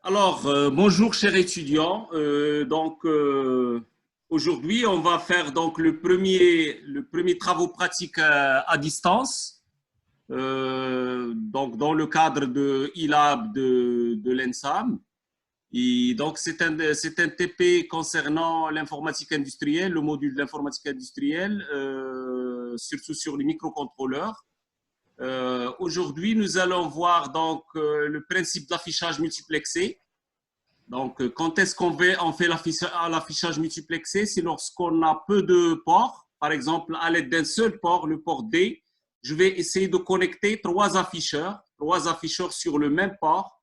Alors, bonjour chers étudiants. Aujourd'hui, on va faire donc le premier travaux pratiques à distance, donc dans le cadre de ILAB de l'ENSAM. Et donc, c'est un TP concernant l'informatique industrielle, le module de l'informatique industrielle, surtout sur les microcontrôleurs. Aujourd'hui, nous allons voir donc le principe d'affichage multiplexé. Donc, quand est-ce on fait l'affichage multiplexé? C'est lorsqu'on a peu de ports. Par exemple, à l'aide d'un seul port, le port D, je vais essayer de connecter trois afficheurs sur le même port.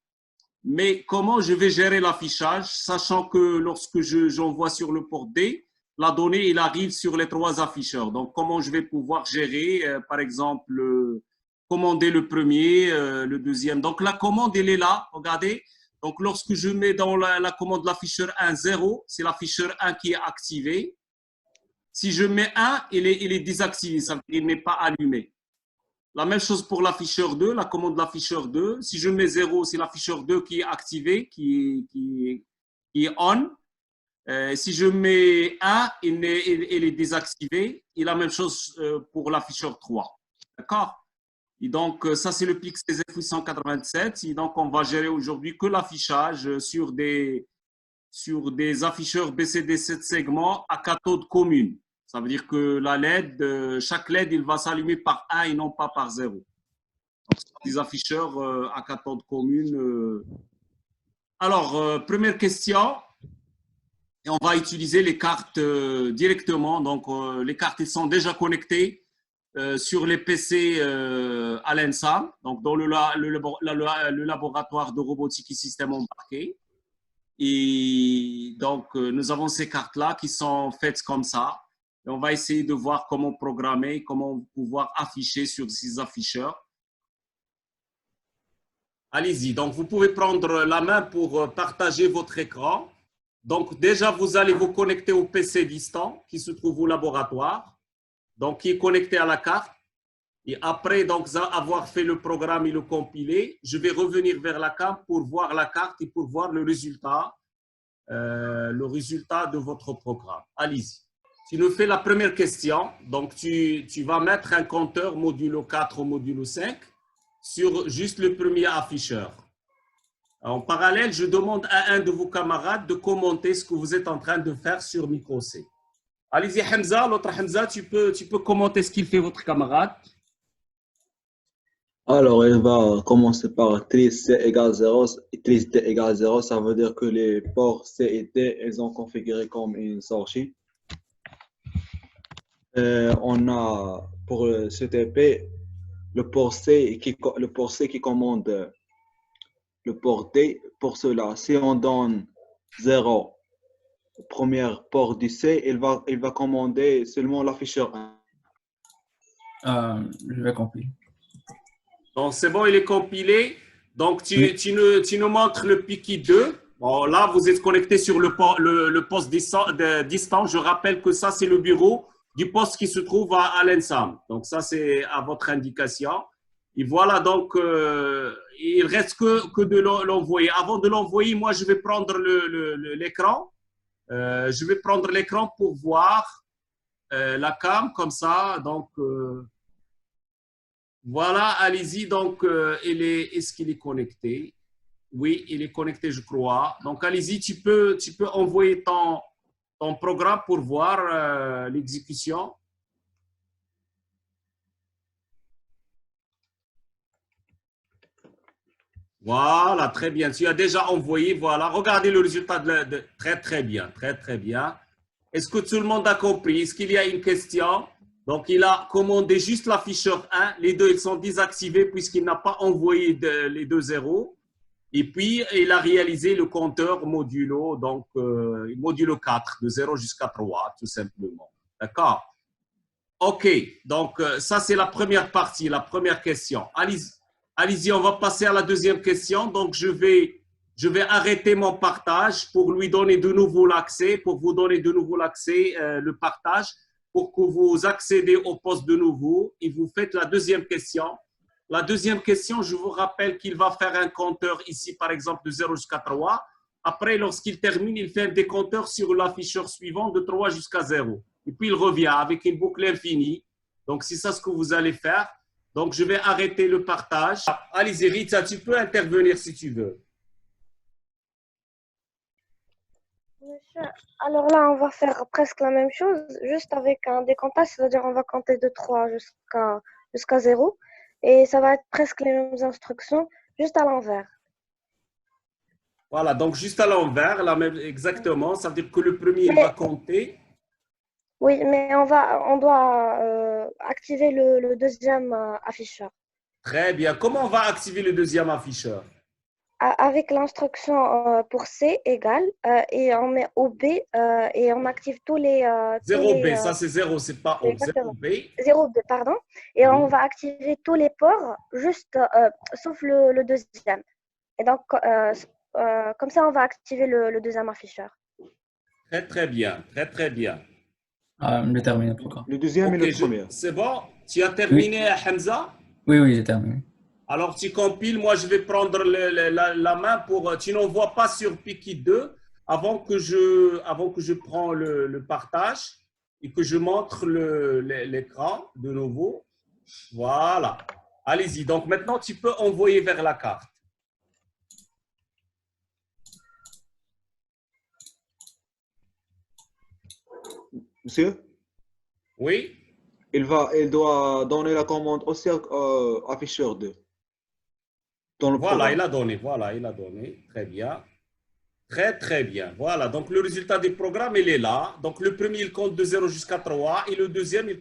Mais comment je vais gérer l'affichage, sachant que lorsque j'envoie sur le port D, la donnée, il arrive sur les trois afficheurs. Donc, comment je vais pouvoir gérer, par exemple, commander le premier, le deuxième. Donc, la commande, elle est là. Regardez. Donc, lorsque je mets dans la commande l'afficheur 1, 0, c'est l'afficheur 1 qui est activé. Si je mets 1, il est désactivé, ça veut dire qu'il n'est pas allumé. La même chose pour l'afficheur 2, la commande de l'afficheur 2. Si je mets 0, c'est l'afficheur 2 qui est activé, qui est on. Si je mets 1, il est désactivé. Et la même chose pour l'afficheur 3. D'accord? Et donc, ça, c'est le PIC CZF 887. Et donc, on va gérer aujourd'hui que l'affichage sur des afficheurs BCD 7 segments à cathode commune. Ça veut dire que la LED, chaque LED, il va s'allumer par 1 et non pas par 0. Donc, des afficheurs à cathode commune. Alors, première question. Et on va utiliser les cartes directement. Donc, les cartes, elles sont déjà connectées sur les PC à l'ENSAM, donc dans le laboratoire de robotique et systèmes embarqués. Et donc, nous avons ces cartes-là qui sont faites comme ça. Et on va essayer de voir comment programmer, comment pouvoir afficher sur ces afficheurs. Allez-y. Donc, vous pouvez prendre la main pour partager votre écran. Donc, déjà, vous allez vous connecter au PC distant qui se trouve au laboratoire, donc qui est connecté à la carte. Et après donc, avoir fait le programme et le compiler, je vais revenir vers la carte pour voir la carte et pour voir le résultat de votre programme. Allez-y. Tu nous fais la première question. Donc, tu vas mettre un compteur modulo 4 ou modulo 5 sur juste le premier afficheur. En parallèle, je demande à un de vos camarades de commenter ce que vous êtes en train de faire sur micro C. Allez-y, Hamza. L'autre Hamza, tu peux commenter ce qu'il fait votre camarade. Alors, elle va commencer par tris C égale 0, tris D égale 0, ça veut dire que les ports C et D, ils sont configurés comme une sortie. On a pour ce TP le port C qui commande le port D. Pour cela, si on donne 0 au premier port du C, il va commander seulement l'afficheur 1. Je vais compiler. Donc, c'est bon, il est compilé. Donc, tu nous montres le Piki 2. Bon, là, vous êtes connecté sur le poste distant. Je rappelle que ça, c'est le bureau du poste qui se trouve à l'ENSAM. Donc, ça, c'est à votre indication. Et voilà, donc, il ne reste que de l'envoyer. Avant de l'envoyer, moi, je vais prendre l'écran. Je vais prendre l'écran pour voir la cam comme ça. Donc, voilà, allez-y. Donc, est-ce qu'il est connecté? Oui, il est connecté, je crois. Donc, allez-y, tu peux envoyer ton programme pour voir l'exécution. Voilà, très bien. Tu as déjà envoyé, voilà. Regardez le résultat très, très bien, très, très bien. Est-ce que tout le monde a compris? Est-ce qu'il y a une question? Donc, il a commandé juste l'afficheur 1. Les deux, ils sont désactivés puisqu'il n'a pas envoyé les deux zéros. Et puis, il a réalisé le compteur modulo, donc modulo 4, de 0 jusqu'à 3, tout simplement. D'accord? OK. Donc, ça, c'est la première partie, la première question. Allez-y, on va passer à la deuxième question. Donc, je vais arrêter mon partage pour lui donner de nouveau l'accès, pour vous donner de nouveau l'accès, le partage, pour que vous accédez au poste de nouveau et vous faites la deuxième question. La deuxième question, je vous rappelle qu'il va faire un compteur ici, par exemple, de 0 jusqu'à 3. Après, lorsqu'il termine, il fait un décompteur sur l'afficheur suivant de 3 jusqu'à 0. Et puis, il revient avec une boucle infinie. Donc, c'est ça ce que vous allez faire. Donc, je vais arrêter le partage. Allez-y, Rita, tu peux intervenir si tu veux. Monsieur, alors là, on va faire presque la même chose, juste avec un décomptage, c'est-à-dire on va compter de 3 jusqu'à 0. Et ça va être presque les mêmes instructions, juste à l'envers. Voilà, donc juste à l'envers, exactement. Ça veut dire que le premier, il va compter. Oui, mais on doit activer le deuxième afficheur. Très bien. Comment on va activer le deuxième afficheur? Avec l'instruction pour C égale, et on met OB et on active tous les… 0B, ça c'est 0, c'est pas O. 0B. 0B, pardon. Et on va activer tous les ports, juste, sauf le deuxième. Et donc, comme ça, on va activer le deuxième afficheur. Très, très bien. Très, très bien. J'ai terminé le programme. Le deuxième et le premier. C'est bon? Tu as terminé, Hamza? Oui, j'ai terminé. Alors, tu compiles. Moi, je vais prendre la main pour… Tu n'envoies pas sur Piki 2 avant que je prends le partage et que je montre l'écran de nouveau. Voilà. Allez-y. Donc, maintenant, tu peux envoyer vers la carte. Monsieur? Oui? Il doit donner la commande aussi afficheur 2. Voilà, il a donné. Voilà, il a donné. Très bien. Très, très bien. Voilà. Donc, le résultat du programme, il est là. Donc, le premier, il compte de 0 jusqu'à 3. Et le deuxième, il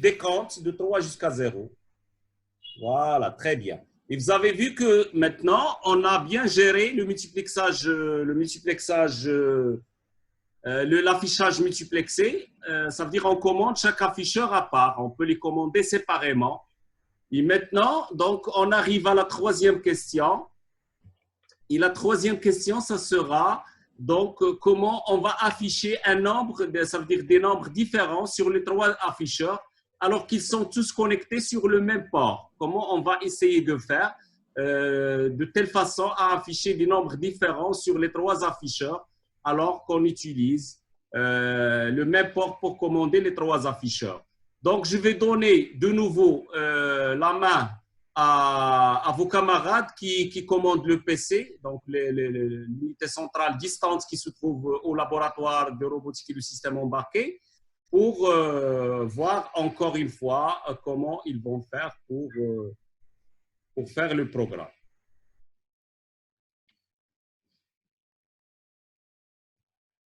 décompte de 3 jusqu'à 0. Voilà, très bien. Et vous avez vu que maintenant, on a bien géré le multiplexage, l'affichage multiplexé. Ça veut dire qu'on commande chaque afficheur à part. On peut les commander séparément. Et maintenant, donc, on arrive à la troisième question. Et la troisième question, ça sera donc comment on va afficher un nombre, ça veut dire des nombres différents sur les trois afficheurs, alors qu'ils sont tous connectés sur le même port. Comment on va essayer de faire de telle façon à afficher des nombres différents sur les trois afficheurs, alors qu'on utilise le même port pour commander les trois afficheurs. Donc, je vais donner de nouveau la main à vos camarades qui commandent le PC, donc l'unité centrale distante qui se trouve au laboratoire de robotique et de système embarqué, pour voir encore une fois comment ils vont faire pour faire le programme.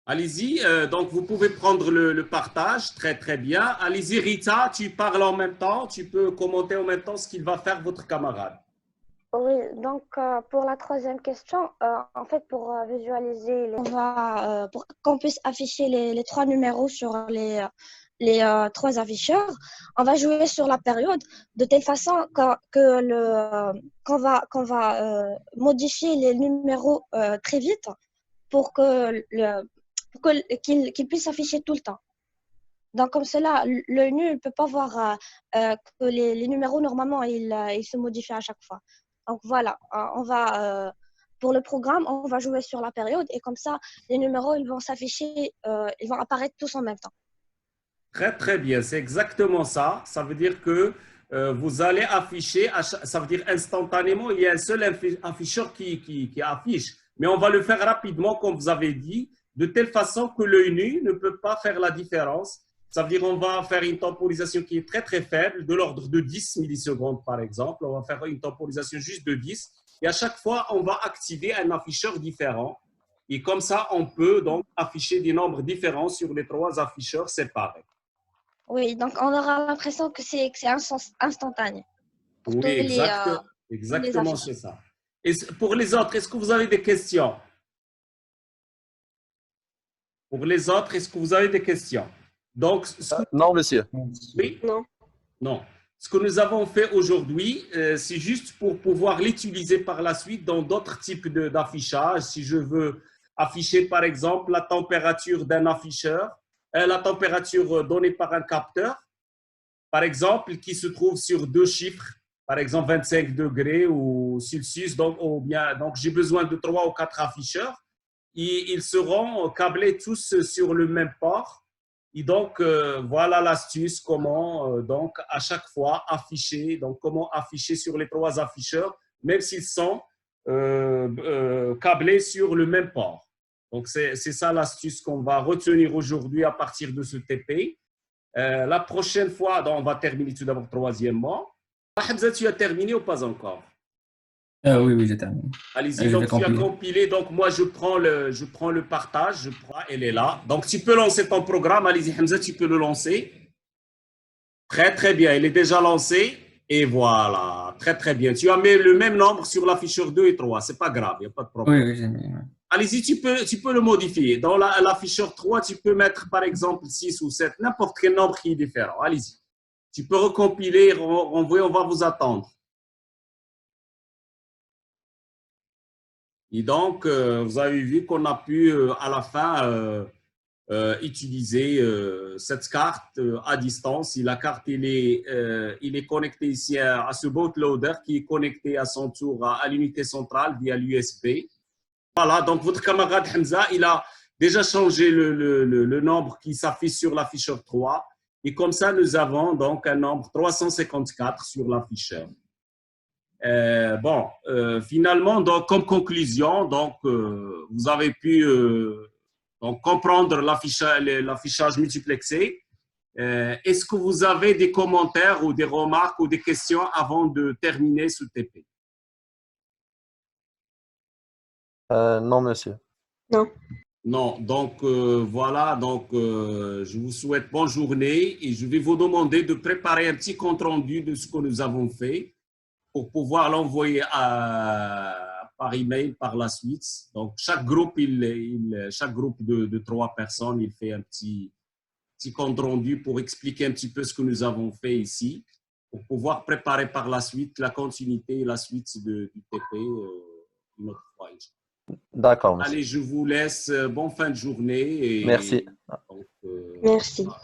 Allez-y, donc vous pouvez prendre le partage, très très bien. Allez-y Rita, tu parles en même temps, tu peux commenter en même temps ce qu'il va faire votre camarade. Oui, donc pour la troisième question, en fait pour visualiser, pour qu'on puisse afficher les trois numéros sur les trois afficheurs, on va jouer sur la période de telle façon qu'on va modifier les numéros très vite pour qu'il puisse s'afficher tout le temps. Donc, comme cela, l'œil nu ne peut pas voir que les numéros, normalement, ils se modifient à chaque fois. Donc, voilà, pour le programme, on va jouer sur la période et comme ça, les numéros, ils vont s'afficher, ils vont apparaître tous en même temps. Très, très bien. C'est exactement ça. Ça veut dire que vous allez afficher, ça veut dire instantanément, il y a un seul afficheur qui affiche. Mais on va le faire rapidement, comme vous avez dit, de telle façon que l'œil nu ne peut pas faire la différence. Ça veut dire qu'on va faire une temporisation qui est très, très faible, de l'ordre de 10 millisecondes, par exemple. On va faire une temporisation juste de 10. Et à chaque fois, on va activer un afficheur différent. Et comme ça, on peut donc afficher des nombres différents sur les trois afficheurs séparés. Oui, donc on aura l'impression que c'est instantané. Oui, exactement, c'est ça. Et pour les autres, est-ce que vous avez des questions? Pour les autres, est-ce que vous avez des questions? Donc, non, monsieur. Oui? Non. Non. Ce que nous avons fait aujourd'hui, c'est juste pour pouvoir l'utiliser par la suite dans d'autres types d'affichage. Si je veux afficher, par exemple, la température d'un afficheur, la température donnée par un capteur, par exemple, qui se trouve sur deux chiffres, par exemple 25 degrés ou Celsius, donc j'ai besoin de 3 ou 4 afficheurs. Et ils seront câblés tous sur le même port. Et donc, voilà l'astuce, comment donc à chaque fois afficher, donc comment afficher sur les 3 afficheurs, même s'ils sont câblés sur le même port. Donc, c'est ça l'astuce qu'on va retenir aujourd'hui à partir de ce TP. La prochaine fois, donc, on va terminer tout d'abord troisièmement. Hamza, tu as terminé ou pas encore? Oui, oui, j'ai terminé. Allez-y, Je vais donc tu as compiler. compilé, donc moi je prends le partage, elle est là. Donc tu peux lancer ton programme, allez-y Hamza, tu peux le lancer. Très très bien, il est déjà lancé et voilà, très très bien. Tu as mis le même nombre sur l'afficheur 2 et 3, c'est pas grave, il n'y a pas de Oui, problème. oui, j'ai mis. Ouais. Allez-y, tu peux le modifier. Dans l'afficheur 3, tu peux mettre par exemple 6 ou 7, n'importe quel nombre qui est différent. Allez-y. Tu peux recompiler, renvoyer, on va vous attendre. Et donc, vous avez vu qu'on a pu à la fin utiliser cette carte à distance. Et la carte, il est connecté ici à ce bootloader qui est connecté à son tour à l'unité centrale via l'USB. Voilà, donc votre camarade Hamza, il a déjà changé le nombre qui s'affiche sur l'afficheur 3. Et comme ça, nous avons donc un nombre 354 sur l'afficheur. Finalement, donc, comme conclusion, donc, vous avez pu donc, comprendre l'affichage multiplexé. Est-ce que vous avez des commentaires ou des remarques ou des questions avant de terminer ce TP? Non, monsieur. Non. Non, donc voilà, donc je vous souhaite bonne journée et je vais vous demander de préparer un petit compte rendu de ce que nous avons fait pour pouvoir l'envoyer par email par la suite. Donc, chaque groupe, chaque groupe de 3 personnes, il fait un petit compte rendu pour expliquer un petit peu ce que nous avons fait ici, pour pouvoir préparer par la suite la continuité et la suite du TP une autre fois. D'accord, monsieur. Allez, je vous laisse. Bonne fin de journée. Et Merci. donc, Merci. voilà.